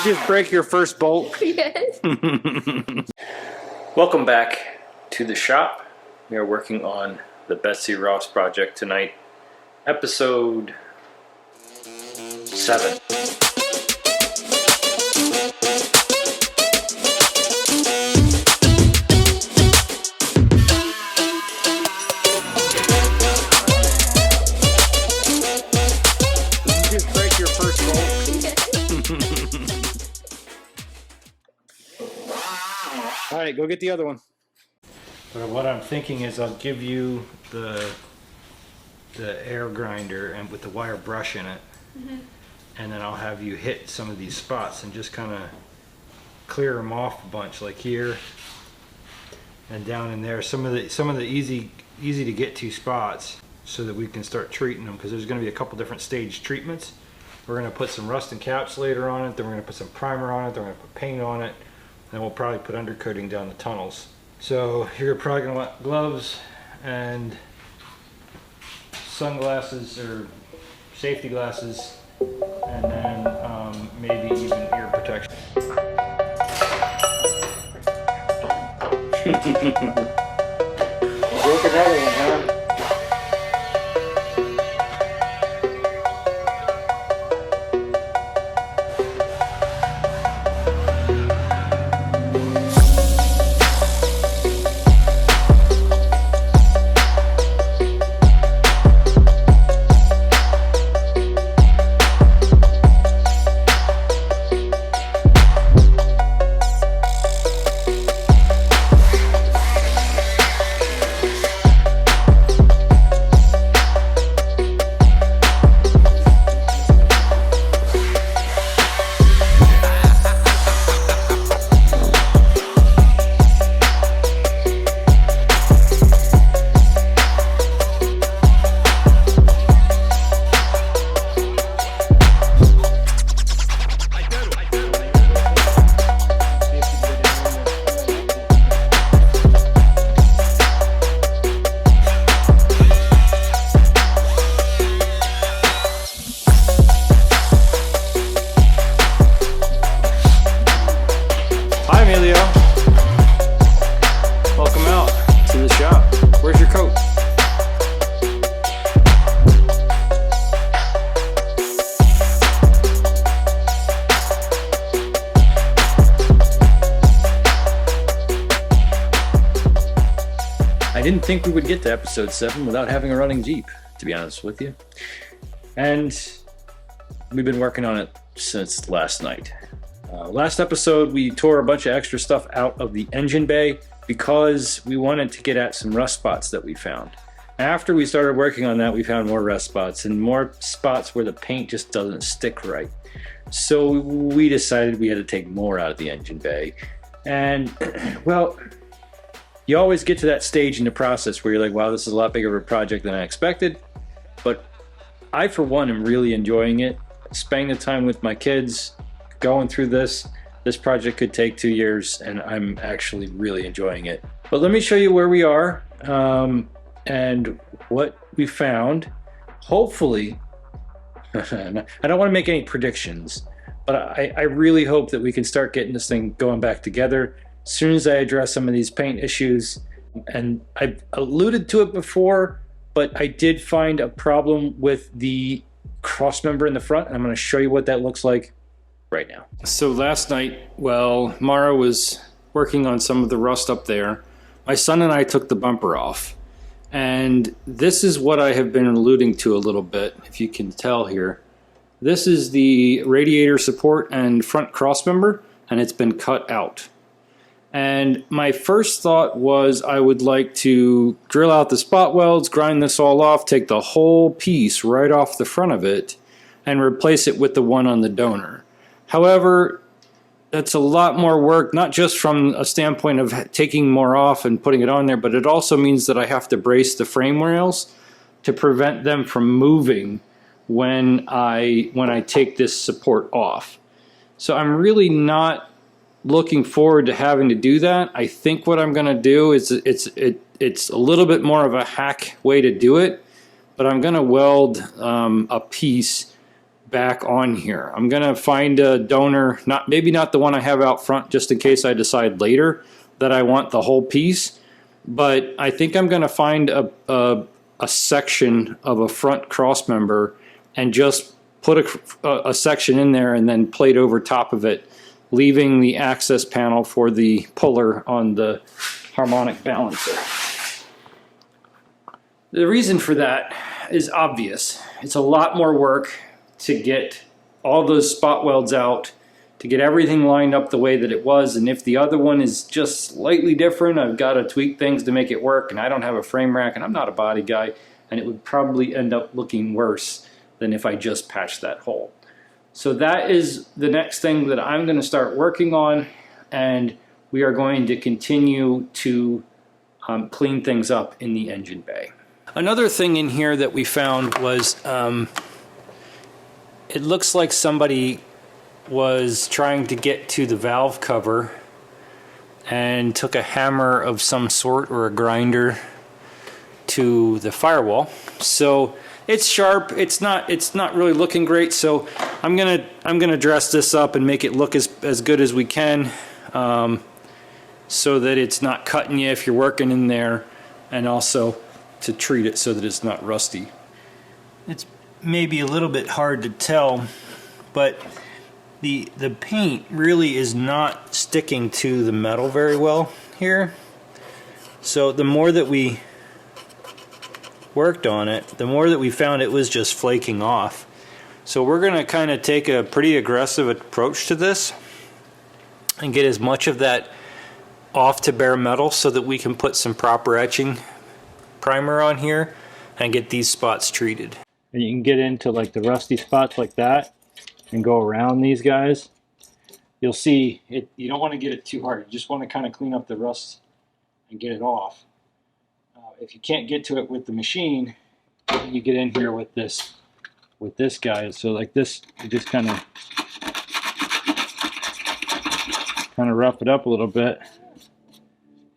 Just break your first bolt. Yes. Welcome back to the shop. We are working on the betsyRoss project tonight, episode 7. Just break your first bolt. All right, go get the other one. But what I'm thinking is I'll give you the air grinder and with the wire brush in it, and then I'll have you hit some of these spots and just kind of clear them off a bunch, like here and down in there. Some of the easy to get to spots, so that we can start treating them, because there's going to be a couple different stage treatments. We're going to put some rust encapsulator on it, then we're going to put some primer on it, then we're going to put paint on it, then we'll probably put undercoating down the tunnels. So you're probably going to want gloves and sunglasses or safety glasses, and then maybe even ear protection. Broke another one, huh? Welcome out to the shop. Where's your coat? I didn't think we would get to episode 7 without having a running Jeep, to be honest with you. And we've been working on it since last night. Last episode, we tore a bunch of extra stuff out of the engine bay because we wanted to get at some rust spots that we found. After we started working on that, we found more rust spots and more spots where the paint just doesn't stick right. So we decided we had to take more out of the engine bay. And, well, you always get to that stage in the process where you're like, wow, this is a lot bigger of a project than I expected. But I, for one, am really enjoying it. Spending the time with my kids, going through this project could take 2 years, and I'm actually really enjoying it. But let me show you where we are and what we found. Hopefully, I don't want to make any predictions, but I really hope that we can start getting this thing going back together as soon as I address some of these paint issues. And I've alluded to it before, but I did find a problem with the cross member in the front, and I'm going to show you what that looks like right now. So last night, well, Mara was working on some of the rust up there. My son and I took the bumper off, and this is what I have been alluding to a little bit, if you can tell here. This is the radiator support and front cross member, and it's been cut out. And my first thought was I would like to drill out the spot welds, grind this all off, take the whole piece right off the front of it, and replace it with the one on the donor. However, that's a lot more work, not just from a standpoint of taking more off and putting it on there, but it also means that I have to brace the frame rails to prevent them from moving when I take this support off. So I'm really not looking forward to having to do that. I think what I'm going to do is it's a little bit more of a hack way to do it, but I'm going to weld a piece back on here. I'm gonna find a donor, maybe not the one I have out front, just in case I decide later that I want the whole piece, but I think I'm gonna find a section of a front cross member and just put a section in there and then plate over top of it, leaving the access panel for the puller on the harmonic balancer. The reason for that is obvious. It's a lot more work to get all those spot welds out, to get everything lined up the way that it was, and if the other one is just slightly different, I've got to tweak things to make it work, and I don't have a frame rack, and I'm not a body guy, and it would probably end up looking worse than if I just patched that hole. So that is the next thing that I'm going to start working on, and we are going to continue to clean things up in the engine bay. Another thing in here that we found was it looks like somebody was trying to get to the valve cover and took a hammer of some sort or a grinder to the firewall. So it's sharp. It's not really looking great. So I'm gonna dress this up and make it look as good as we can, so that it's not cutting you if you're working in there, and also to treat it so that it's not rusty. It's maybe a little bit hard to tell, but the paint really is not sticking to the metal very well here. So the more that we worked on it, the more that we found it was just flaking off. So we're gonna kind of take a pretty aggressive approach to this and get as much of that off to bare metal so that we can put some proper etching primer on here and get these spots treated. And you can get into like the rusty spots like that and go around these guys. You'll see it. You don't want to get it too hard. You just want to kind of clean up the rust and get it off. If you can't get to it with the machine, you get in here with this guy. So like this, you just kind of rough it up a little bit,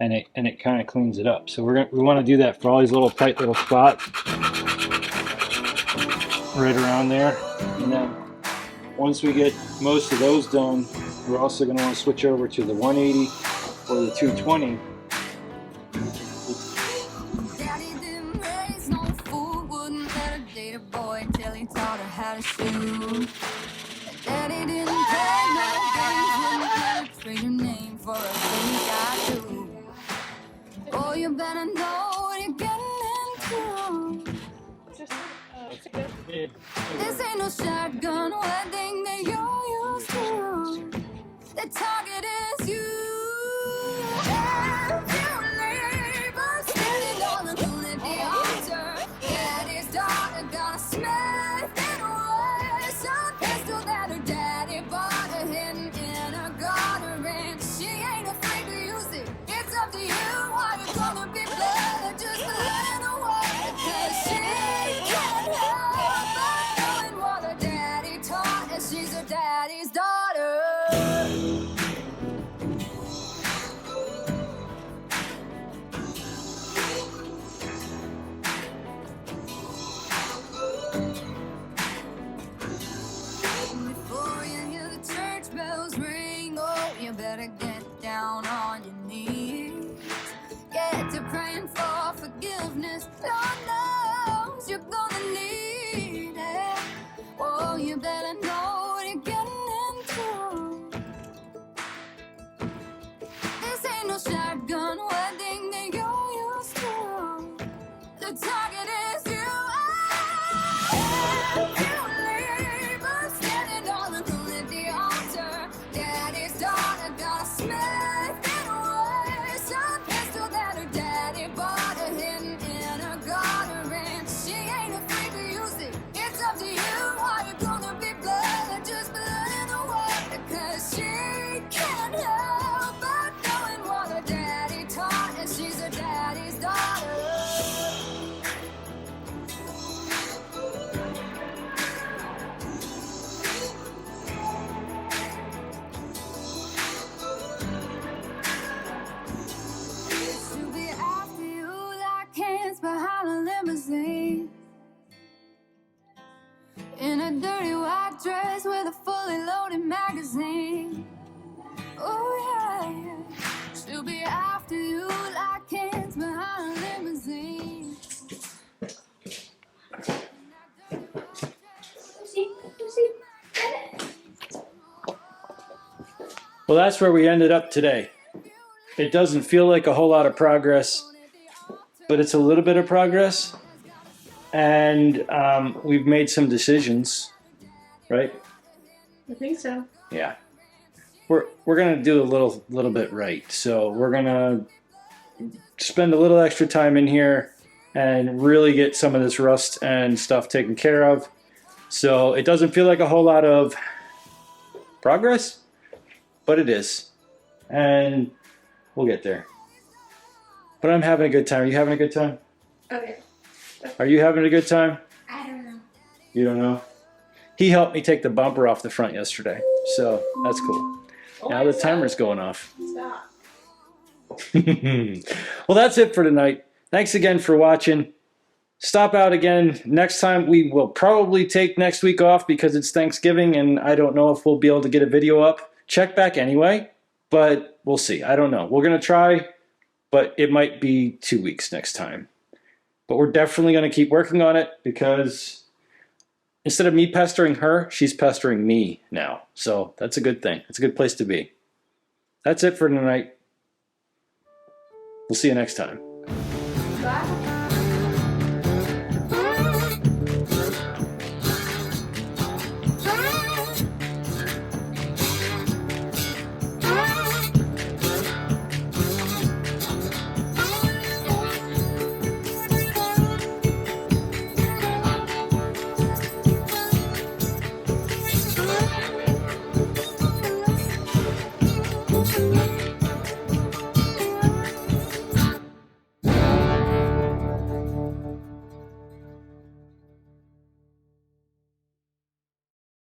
and it kind of cleans it up. So we want to do that for all these little tight little spots right around there. And then once we get most of those done, we're also going to want to switch over to the 180 or the 220. You better know what you're getting into. This ain't no shotgun wedding that you're used to. The target is you. And your neighbor standing on the unity altar. Daddy's daughter got a Smith and Wesson pistol that her daddy bought her hidden in her garter, and she ain't afraid to use it. It's up to you. Gonna be better just a little way, 'cause she can't help but knowing what her daddy taught her. She's her daddy's daughter. Well, that's where we ended up today. It doesn't feel like a whole lot of progress, but it's a little bit of progress. And we've made some decisions, right? I think so. Yeah. We're gonna do a little bit right. So we're gonna spend a little extra time in here and really get some of this rust and stuff taken care of. So it doesn't feel like a whole lot of progress, but it is. And we'll get there. But I'm having a good time. Are you having a good time? Okay. Are you having a good time? I don't know. You don't know? He helped me take the bumper off the front yesterday. So that's cool. Now the timer's going off. Stop. Well, that's it for tonight. Thanks again for watching. Stop out again next time. We will probably take next week off because it's Thanksgiving and I don't know if we'll be able to get a video up. Check back anyway, but we'll see. I don't know. We're going to try, but it might be 2 weeks next time. But we're definitely going to keep working on it because instead of me pestering her, she's pestering me now. So that's a good thing. It's a good place to be. That's it for tonight. We'll see you next time.